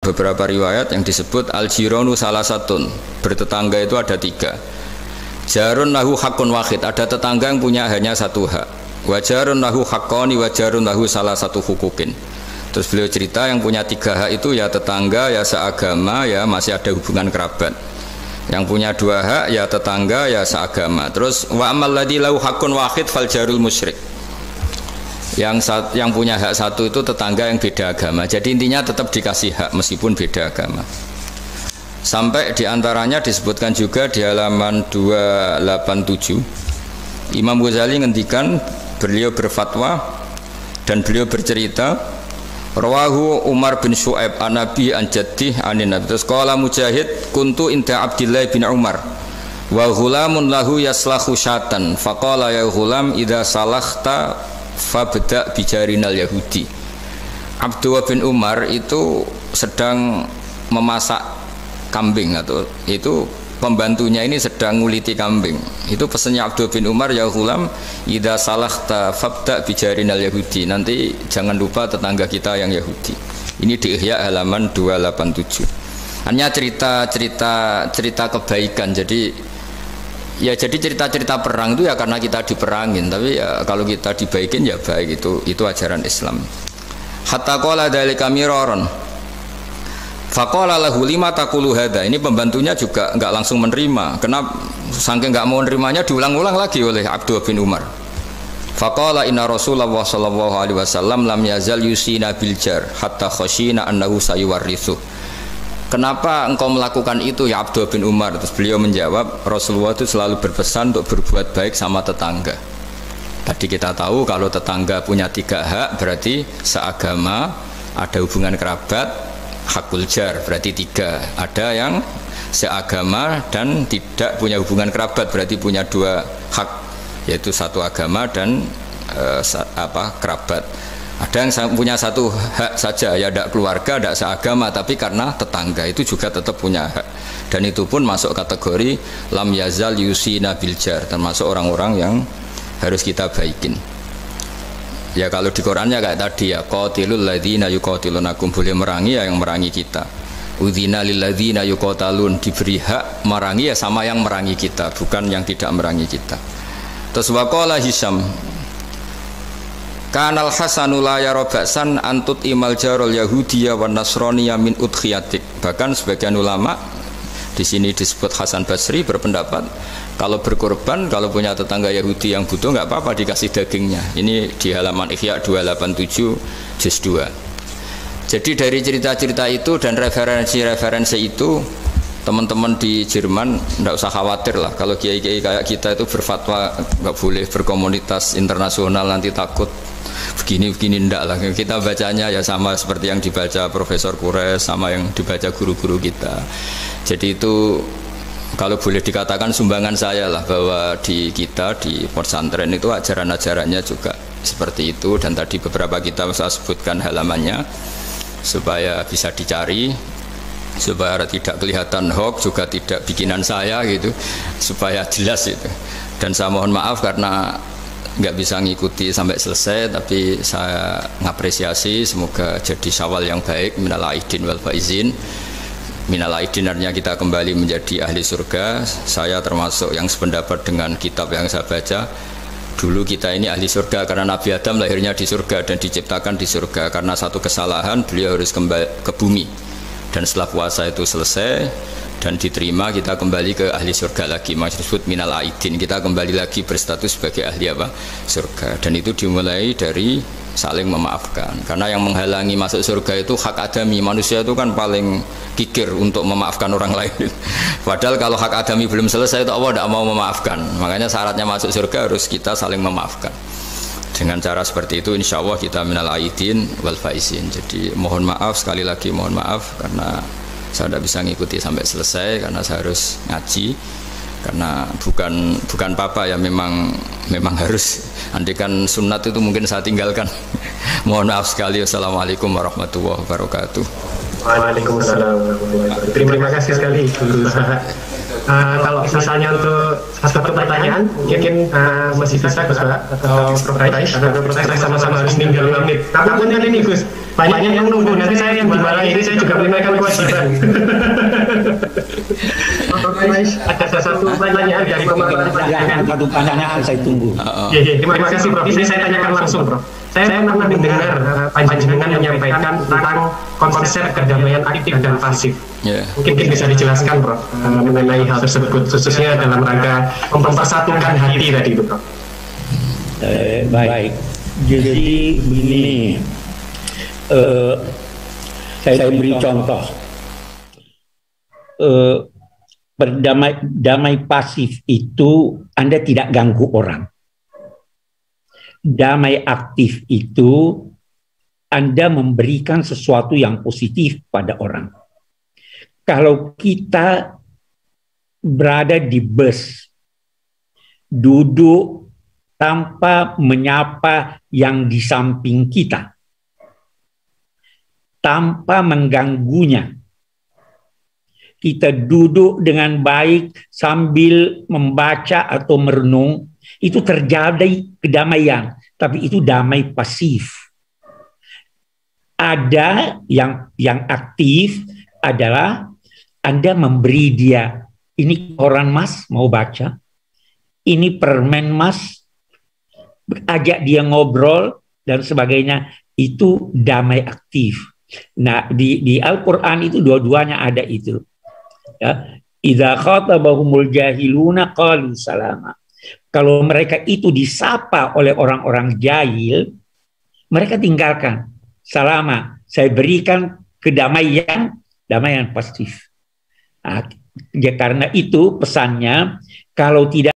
beberapa riwayat yang disebut al-jiranu salasatun, bertetangga itu ada 3. Jarun lahu hakun wahid, ada tetangga yang punya hanya 1 hak. Wa jarun lahu haqqani wa jarun lahu salah satu hukukin. Terus beliau cerita yang punya 3 hak itu ya tetangga, ya seagama, ya masih ada hubungan kerabat. Yang punya 2 hak ya tetangga, ya seagama. Terus wa amal ladzi lahu hakun wahid fal jarul musyrik. Yang punya hak 1 itu tetangga yang beda agama. Jadi intinya tetap dikasih hak meskipun beda agama. Sampai diantaranya disebutkan juga di halaman 287 Imam Ghazali ngendikan, beliau berfatwa dan beliau bercerita, rawahu Umar bin Syu'aib an Nabi an Jaddih anin Nabi. Terus qala Mujahid kuntu inda Abdillah bin Umar wa ghulamun lahu yaslahu syatan faqala ya ghulam idza salakhta fabda bijarinal yahudi. Abdullah bin Umar itu sedang memasak kambing, atau itu pembantunya ini sedang nguliti kambing. Itu pesannya Abdul bin Umar, ya ghulam idza salahta fabda bijarinal yahudi, nanti jangan lupa tetangga kita yang Yahudi. Ini di Ihya halaman 287. Hanya cerita kebaikan. Jadi cerita-cerita perang itu ya karena kita diperangin, tapi ya kalau kita dibaikin ya baik, itu ajaran Islam. Hatta qala dzalika miraron. Faqala lahu lima taqulu hadza. Ini pembantunya juga enggak langsung menerima. Kenapa? Saking enggak mau nerimanya diulang-ulang lagi oleh Abdullah bin Umar. Faqala inna Rasulullah sallallahu alaihi wasallam lam yazal yusina bil jar hatta khashina annahu sayuwarithu. Kenapa engkau melakukan itu ya Abdullah bin Umar? Terus beliau menjawab, Rasulullah itu selalu berpesan untuk berbuat baik sama tetangga. Tadi kita tahu kalau tetangga punya 3 hak, berarti seagama, ada hubungan kerabat, hakul jar berarti 3. Ada yang seagama dan tidak punya hubungan kerabat, berarti punya 2 hak, yaitu 1 agama dan kerabat. Ada yang punya 1 hak saja, ya tidak keluarga, tidak seagama, tapi karena tetangga, itu juga tetap punya hak. Dan itu pun masuk kategori lam yazal yusina bil jar, termasuk orang-orang yang harus kita baikin. Ya kalau di Qurannya kayak tadi ya, qatilul ladzina yuqatilunakum, boleh merangi ya yang merangi kita. Udzina lil ladzina yuqatalun, diberi hak merangi ya sama yang merangi kita, bukan yang tidak merangi kita. Terus waqala Hisham, kanal Hasanu la yara ba'san antut imal jarul yahudiyya wan nasraniyya min udkhiyatik. Bahkan sebagian ulama di sini disebut Hasan Basri berpendapat kalau berkorban, kalau punya tetangga Yahudi yang butuh nggak apa-apa dikasih dagingnya. Ini di halaman Ihya 287 juz 2. Jadi dari cerita-cerita itu dan referensi-referensi itu, teman-teman di Jerman nggak usah khawatir lah kalau kiai-kiai kayak kita itu berfatwa nggak boleh berkomunitas internasional nanti takut begini-begini, ndak lah. Kita bacanya ya sama seperti yang dibaca Profesor Kures, sama yang dibaca guru-guru kita. Jadi itu kalau boleh dikatakan sumbangan saya lah, bahwa di kita di pesantren itu ajaran-ajarannya juga seperti itu. Dan tadi beberapa kita saya sebutkan halamannya supaya bisa dicari, supaya tidak kelihatan hoax, juga tidak bikinan saya gitu, supaya jelas itu. Dan saya mohon maaf karena nggak bisa ngikuti sampai selesai, tapi saya ngapresiasi, semoga jadi syawal yang baik, minal aidin wal faizin. Minal aidin artinya kita kembali menjadi ahli surga. Saya termasuk yang sependapat dengan kitab yang saya baca. Dulu kita ini ahli surga karena Nabi Adam lahirnya di surga dan diciptakan di surga. Karena satu kesalahan beliau harus kembali ke bumi. Dan setelah puasa itu selesai dan diterima, kita kembali ke ahli surga lagi. Maksud minal aidin, kita kembali lagi berstatus sebagai ahli surga. Dan itu dimulai dari saling memaafkan. Karena yang menghalangi masuk surga itu hak adami. Manusia itu kan paling kikir untuk memaafkan orang lain. Padahal kalau hak adami belum selesai itu Allah tidak mau memaafkan. Makanya syaratnya masuk surga harus kita saling memaafkan. Dengan cara seperti itu insya Allah kita minal aidin wal faizin. Jadi mohon maaf, sekali lagi mohon maaf karena saya tidak bisa ngikuti sampai selesai karena saya harus ngaji. Karena bukan papa ya, memang harus. Andikan sunat itu mungkin saya tinggalkan. Mohon maaf sekali. Wassalamualaikum warahmatullahi wabarakatuh. Waalaikumsalam warahmatullahi wabarakatuh. Terima kasih sekali. Kalau misalnya untuk satu pertanyaan, mungkin masih bisa Gus Pak atau Prof. Rais, atau Prof. Rais sama-sama harus tinggal 5 menit. Tapi nanti nih Gus, banyak yang nunggu. Nanti saya yang dimarahi ini saya juga menunaikan kewajiban. Prof. Rais, ada satu pertanyaan dari pemerintah. Satu pertanyaan saya tunggu. Terima kasih Prof. Ini saya tanyakan langsung Prof. Saya pernah mendengar panjenengan menyampaikan tentang konsep kedamaian aktif dan pasif. Mungkin bisa dijelaskan Prof mengenai hal tersebut, khususnya dalam rangka mempersatukan hati tadi itu Prof. Baik, jadi begini, saya beri contoh. Damai pasif itu Anda tidak ganggu orang. Damai aktif itu Anda memberikan sesuatu yang positif pada orang. Kalau kita berada di bus, duduk tanpa menyapa yang di samping kita, tanpa mengganggunya, kita duduk dengan baik sambil membaca atau merenung, itu terjadi kedamaian, tapi itu damai pasif. Ada yang aktif adalah Anda memberi dia, ini koran Mas mau baca, ini permen Mas, ajak dia ngobrol dan sebagainya, itu damai aktif. Nah, di Al-Qur'an itu dua-duanya ada itu. Ya, idza khatabahumul jahiluna qalu salama. Kalau mereka itu disapa oleh orang-orang jahil, mereka tinggalkan. Salama, saya berikan kedamaian, damaian pasif. Nah, ya karena itu pesannya, kalau tidak